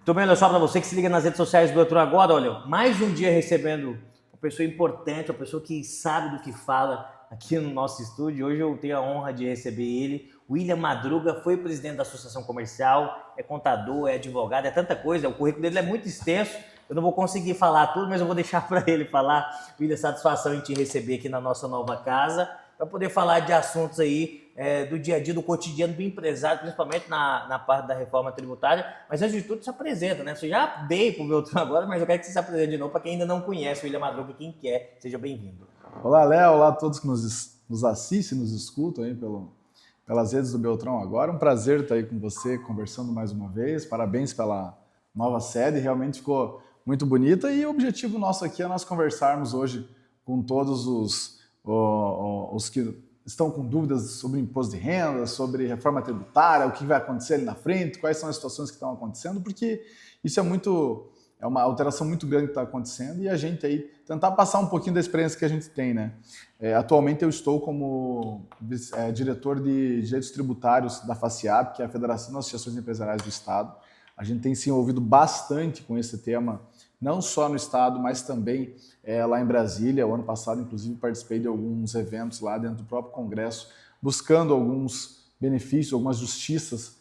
Tô bem, olha só para você que se liga nas redes sociais do Beltrão agora, olha, mais um dia recebendo uma pessoa importante, uma pessoa que sabe do que fala aqui no nosso estúdio. Hoje eu tenho a honra de receber ele. William Madruga foi presidente da Associação Comercial, é contador, é advogado, é tanta coisa. O currículo dele é muito extenso. Eu não vou conseguir falar tudo, mas eu vou deixar para ele falar. William, satisfação em te receber aqui na nossa nova casa, para poder falar de assuntos aí do dia a dia, do cotidiano do empresário, principalmente na parte da reforma tributária. Mas antes de tudo, se apresenta, né? Você já veio para o Beltrão agora, mas eu quero que você se apresente de novo para quem ainda não conhece o William Madruga, quem quer, seja bem-vindo. Olá, Léo, olá a todos que nos assistem, nos escutam aí pelas redes do Beltrão agora. Um prazer estar aí com você, conversando mais uma vez. Parabéns pela nova sede, realmente ficou muito bonita. E o objetivo nosso aqui é nós conversarmos hoje com todos os que estão com dúvidas sobre imposto de renda, sobre reforma tributária, o que vai acontecer ali na frente, quais são as situações que estão acontecendo, porque isso é uma alteração muito grande que está acontecendo e a gente aí tentar passar um pouquinho da experiência que a gente tem, né? Atualmente eu estou como diretor de direitos tributários da FACIAP, que é a Federação das Associações Empresariais do Estado. A gente tem se envolvido bastante com esse tema, não só no Estado, mas também lá em Brasília. O ano passado, inclusive, participei de alguns eventos lá dentro do próprio Congresso, buscando alguns benefícios, algumas justiças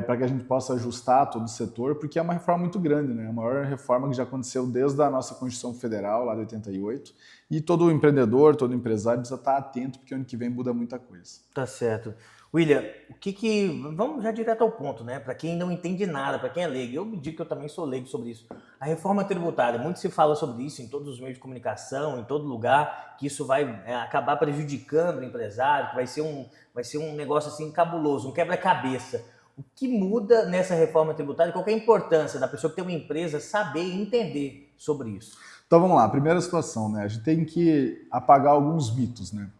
para que a gente possa ajustar todo o setor, porque é uma reforma muito grande, né? A maior reforma que já aconteceu desde a nossa Constituição Federal, lá de 88, e todo empreendedor, todo empresário precisa estar atento, porque ano que vem muda muita coisa. Tá certo. William, vamos já direto ao ponto, né? Para quem não entende nada, para quem é leigo, eu me digo que eu também sou leigo sobre isso. A reforma tributária, muito se fala sobre isso em todos os meios de comunicação, em todo lugar, que isso vai acabar prejudicando o empresário, que vai ser um negócio assim cabuloso, um quebra-cabeça. O que muda nessa reforma tributária? Qual que é a importância da pessoa que tem uma empresa saber e entender sobre isso? Então vamos lá, primeira situação, né? A gente tem que apagar alguns mitos, né?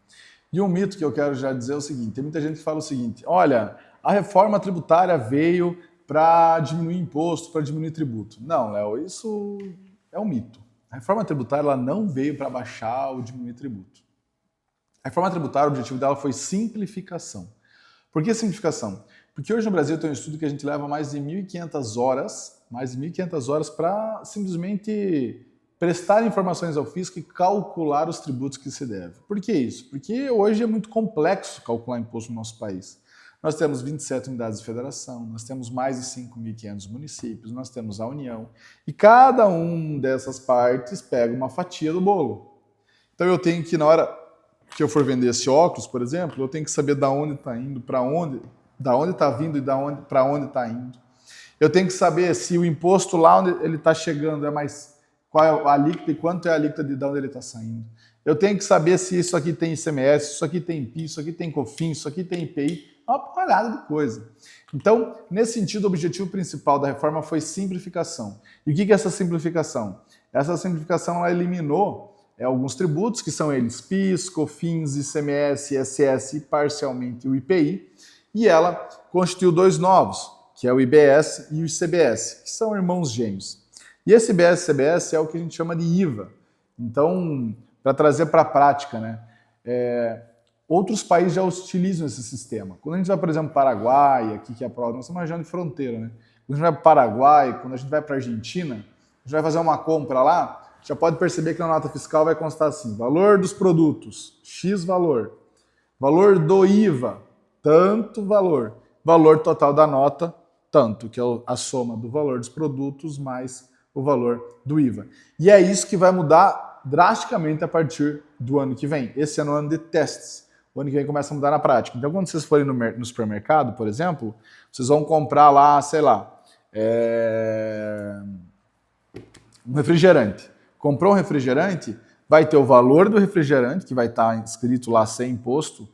E um mito que eu quero já dizer é o seguinte: tem muita gente que fala o seguinte, olha, a reforma tributária veio para diminuir imposto, para diminuir tributo. Não, Léo, isso é um mito. A reforma tributária ela não veio para baixar ou diminuir tributo. A reforma tributária, o objetivo dela foi simplificação. Por que simplificação? Porque hoje no Brasil tem um estudo que a gente leva mais de 1.500 horas para simplesmente prestar informações ao fisco e calcular os tributos que se deve. Por que isso? Porque hoje é muito complexo calcular imposto no nosso país. Nós temos 27 unidades de federação, nós temos mais de 5.500 municípios, nós temos a União, e cada uma dessas partes pega uma fatia do bolo. Então eu tenho que, na hora que eu for vender esse óculos, por exemplo, eu tenho que saber da onde está indo, da onde está vindo e para onde está indo. Eu tenho que saber se o imposto lá onde ele está chegando qual é a alíquota e quanto é a alíquota de onde ele está saindo. Eu tenho que saber se isso aqui tem ICMS, isso aqui tem PIS, isso aqui tem COFINS, isso aqui tem IPI, uma porrada de coisa. Então, nesse sentido, o objetivo principal da reforma foi simplificação. E o que é essa simplificação? Essa simplificação ela eliminou alguns tributos, que são eles PIS, COFINS, ICMS, ISS e parcialmente o IPI, e ela constituiu dois novos, que é o IBS e o ICBS, que são irmãos gêmeos. E esse IBS e CBS é o que a gente chama de IVA. Então, para trazer para a prática, né? Outros países já utilizam esse sistema. Quando a gente vai, por exemplo, para o Paraguai, aqui que é a prova, nós estamos uma região de fronteira, né? Quando a gente vai para o Paraguai, quando a gente vai para a Argentina, a gente vai fazer uma compra lá, já pode perceber que na nota fiscal vai constar assim, valor dos produtos, X valor, valor do IVA, tanto valor, valor total da nota, tanto, que é a soma do valor dos produtos mais o valor do IVA. E é isso que vai mudar drasticamente a partir do ano que vem. Esse ano é o ano de testes. O ano que vem começa a mudar na prática. Então, quando vocês forem no supermercado, por exemplo, vocês vão comprar lá, sei lá, um refrigerante. Comprou um refrigerante, vai ter o valor do refrigerante, que vai estar escrito lá sem imposto,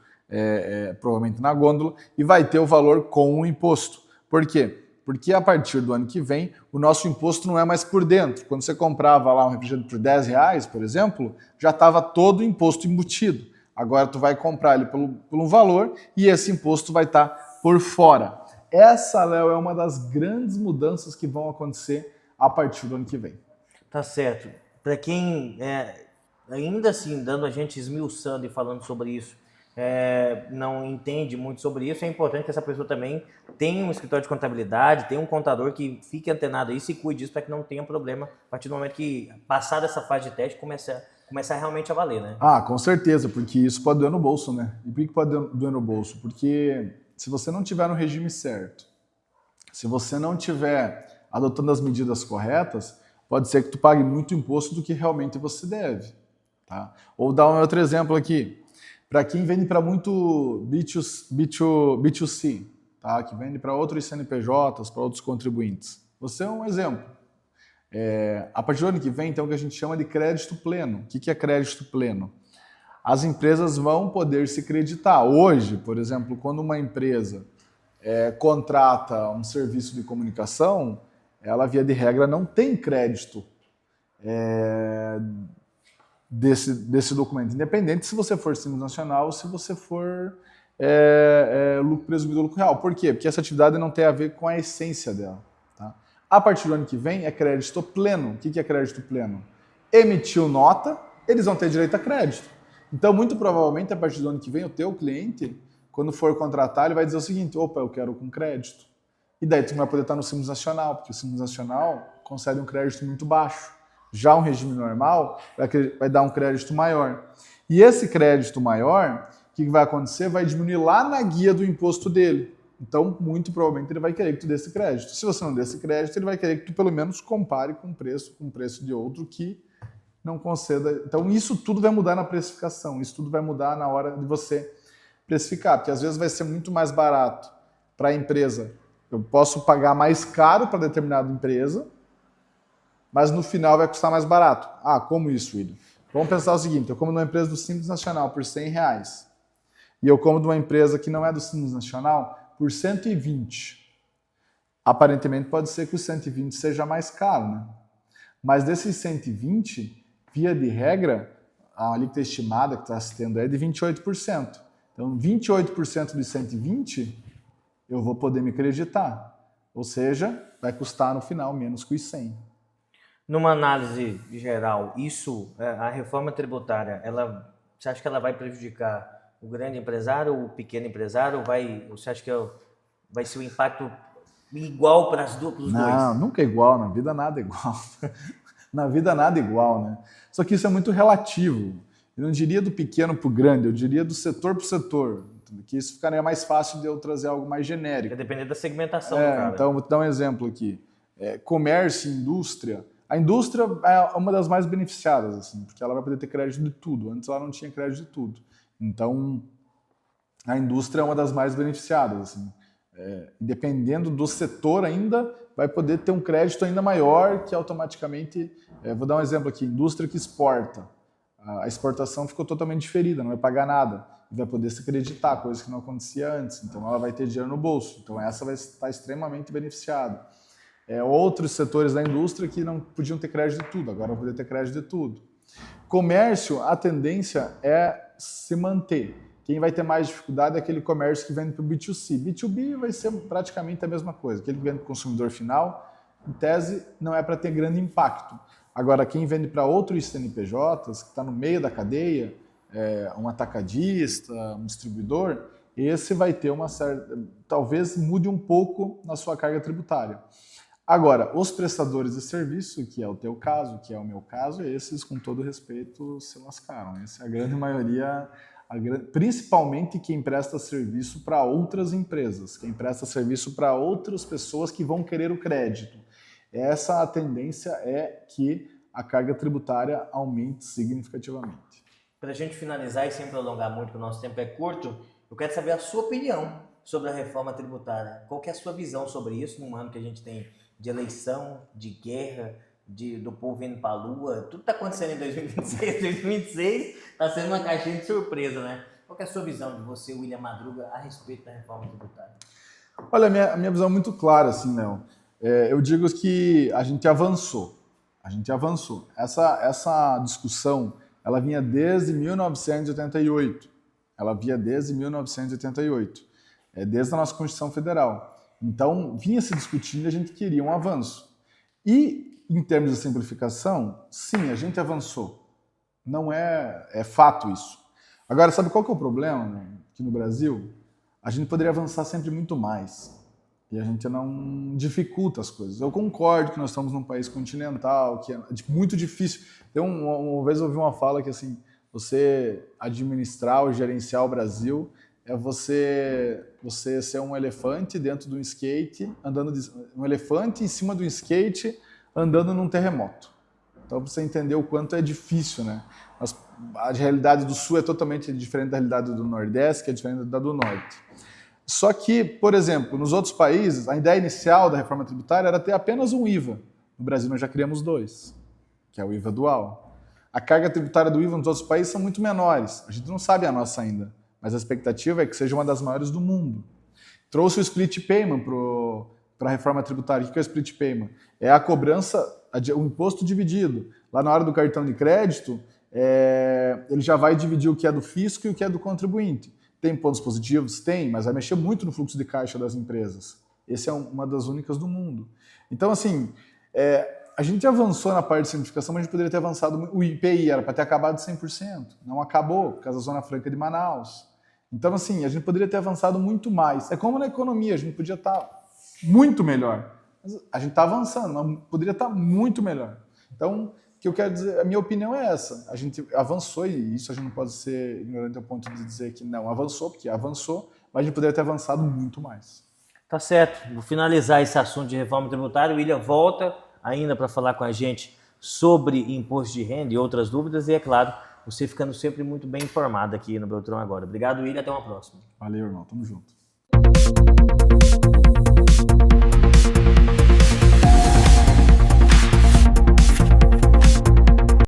provavelmente na gôndola, e vai ter o valor com o imposto. Por quê? Porque a partir do ano que vem, o nosso imposto não é mais por dentro. Quando você comprava lá um refrigerante por R$10, por exemplo, já estava todo o imposto embutido. Agora tu vai comprar ele por um valor e esse imposto vai estar por fora. Essa, Léo, é uma das grandes mudanças que vão acontecer a partir do ano que vem. Tá certo. Para quem ainda assim, dando a gente esmiuçando e falando sobre isso, não entende muito sobre isso, é importante que essa pessoa também tenha um escritório de contabilidade, tenha um contador que fique antenado a isso e cuide disso para que não tenha problema a partir do momento que passar dessa fase de teste começar realmente a valer, né? Ah, com certeza, porque isso pode doer no bolso, né? E por que pode doer no bolso? Porque se você não tiver no regime certo, se você não tiver adotando as medidas corretas, pode ser que tu pague muito imposto do que realmente você deve. Tá? Ou dar um outro exemplo aqui. Para quem vende para muito B2C, tá? Que vende para outros CNPJs, para outros contribuintes. Você é um exemplo. A partir do ano que vem, então, o que a gente chama de crédito pleno. O que é crédito pleno? As empresas vão poder se creditar. Hoje, por exemplo, quando uma empresa contrata um serviço de comunicação, ela, via de regra, não tem crédito desse documento, independente se você for Simples Nacional ou se você for lucro presumido ou lucro real. Por quê? Porque essa atividade não tem a ver com a essência dela. Tá? A partir do ano que vem é crédito pleno. O que é crédito pleno? Emitiu nota, eles vão ter direito a crédito. Então, muito provavelmente, a partir do ano que vem, o teu cliente, quando for contratar, ele vai dizer o seguinte: opa, eu quero com crédito. E daí tu não vai poder estar no Simples Nacional, porque o Simples Nacional concede um crédito muito baixo. Já um regime normal vai dar um crédito maior. E esse crédito maior, o que vai acontecer? Vai diminuir lá na guia do imposto dele. Então, muito provavelmente, ele vai querer que tu dê esse crédito. Se você não der esse crédito, ele vai querer que tu, pelo menos, compare com o preço de outro que não conceda. Então, isso tudo vai mudar na precificação. Isso tudo vai mudar na hora de você precificar. Porque, às vezes, vai ser muito mais barato para a empresa. Eu posso pagar mais caro para determinada empresa, mas no final vai custar mais barato. Ah, como isso, William? Vamos pensar o seguinte: eu como numa empresa do Simples Nacional por R$100 e eu como de uma empresa que não é do Simples Nacional por 120. Aparentemente pode ser que o 120 seja mais caro, né? Mas desses 120, via de regra, a alíquota estimada que está se tendo é de 28%. Então, 28% de 120, eu vou poder me creditar. Ou seja, vai custar no final menos que os 100. Numa análise geral, a reforma tributária, você acha que ela vai prejudicar o grande empresário ou o pequeno empresário? Ou você acha que vai ser um impacto igual para os dois? Não, nunca é igual. Na vida nada é igual. Na vida nada é igual, né? Só que isso é muito relativo. Eu não diria do pequeno para o grande, eu diria do setor para o setor. Que isso ficaria mais fácil de eu trazer algo mais genérico. Vai depender da segmentação do cara. Então, vou te dar um exemplo aqui. Comércio e indústria. A indústria é uma das mais beneficiadas, assim, porque ela vai poder ter crédito de tudo. Antes ela não tinha crédito de tudo. Então, a indústria é uma das mais beneficiadas. Assim. Dependendo do setor ainda, vai poder ter um crédito ainda maior que automaticamente... vou dar um exemplo aqui. Indústria que exporta. A exportação ficou totalmente diferida, não vai pagar nada. E vai poder se creditar, coisa que não acontecia antes. Então, ela vai ter dinheiro no bolso. Então, essa vai estar extremamente beneficiada. Outros setores da indústria que não podiam ter crédito de tudo, agora vão poder ter crédito de tudo. Comércio, a tendência é se manter. Quem vai ter mais dificuldade é aquele comércio que vende para o B2C. B2B vai ser praticamente a mesma coisa. Aquele que vende para o consumidor final, em tese, não é para ter grande impacto. Agora, quem vende para outros CNPJs, que está no meio da cadeia, um atacadista, um distribuidor, esse vai ter uma certa... talvez mude um pouco na sua carga tributária. Agora, os prestadores de serviço, que é o teu caso, que é o meu caso, esses, com todo respeito, se lascaram. Essa é a grande maioria, principalmente quem presta serviço para outras empresas, quem presta serviço para outras pessoas que vão querer o crédito. Essa tendência é que a carga tributária aumente significativamente. Para a gente finalizar e sem prolongar muito, porque o nosso tempo é curto, eu quero saber a sua opinião sobre a reforma tributária. Qual que é a sua visão sobre isso num ano que a gente tem de eleição, de guerra, do povo indo para a lua? Tudo está acontecendo em 2026. 2026 está sendo uma caixinha de surpresa, né? Qual que é a sua visão de você, William Madruga, a respeito da reforma tributária? Olha, a minha visão é muito clara, assim, Léo. Eu digo que a gente avançou. A gente avançou. Essa discussão, ela vinha desde 1988. Ela vinha desde 1988. Desde a nossa Constituição Federal. Então, vinha se discutindo e a gente queria um avanço. E, em termos de simplificação, sim, a gente avançou. Não é fato isso. Agora, sabe qual que é o problema, né? Aqui no Brasil? A gente poderia avançar sempre muito mais. E a gente não dificulta as coisas. Eu concordo que nós estamos num país continental, que é muito difícil. Uma vez eu ouvi uma fala que assim, você administrar ou gerenciar o Brasil é você ser um elefante dentro de um skate, um elefante em cima de um skate andando num terremoto. Então, para você entender o quanto é difícil, né? A realidade do Sul é totalmente diferente da realidade do Nordeste, que é diferente da do Norte. Só que, por exemplo, nos outros países, a ideia inicial da reforma tributária era ter apenas um IVA. No Brasil, nós já criamos 2, que é o IVA dual. A carga tributária do IVA nos outros países são muito menores. A gente não sabe a nossa ainda, mas a expectativa é que seja uma das maiores do mundo. Trouxe o split payment para a reforma tributária. O que é o split payment? É a cobrança, o imposto dividido. Lá na hora do cartão de crédito, ele já vai dividir o que é do fisco e o que é do contribuinte. Tem pontos positivos? Tem, mas vai mexer muito no fluxo de caixa das empresas. Essa é uma das únicas do mundo. Então, assim, a gente avançou na parte de simplificação, mas a gente poderia ter avançado. O IPI era para ter acabado 100%. Não acabou, por causa da Zona Franca de Manaus. Então, assim, a gente poderia ter avançado muito mais. É como na economia, a gente podia estar muito melhor. Mas a gente está avançando, mas poderia estar muito melhor. Então, o que eu quero dizer, a minha opinião é essa. A gente avançou, e isso a gente não pode ser ignorante ao ponto de dizer que não avançou, porque avançou, mas a gente poderia ter avançado muito mais. Tá certo. Vou finalizar esse assunto de reforma tributária. O William volta ainda para falar com a gente sobre imposto de renda e outras dúvidas. E, é claro, você ficando sempre muito bem informado aqui no Beltrão Agora. Obrigado, William. Até uma próxima. Valeu, irmão. Tamo junto.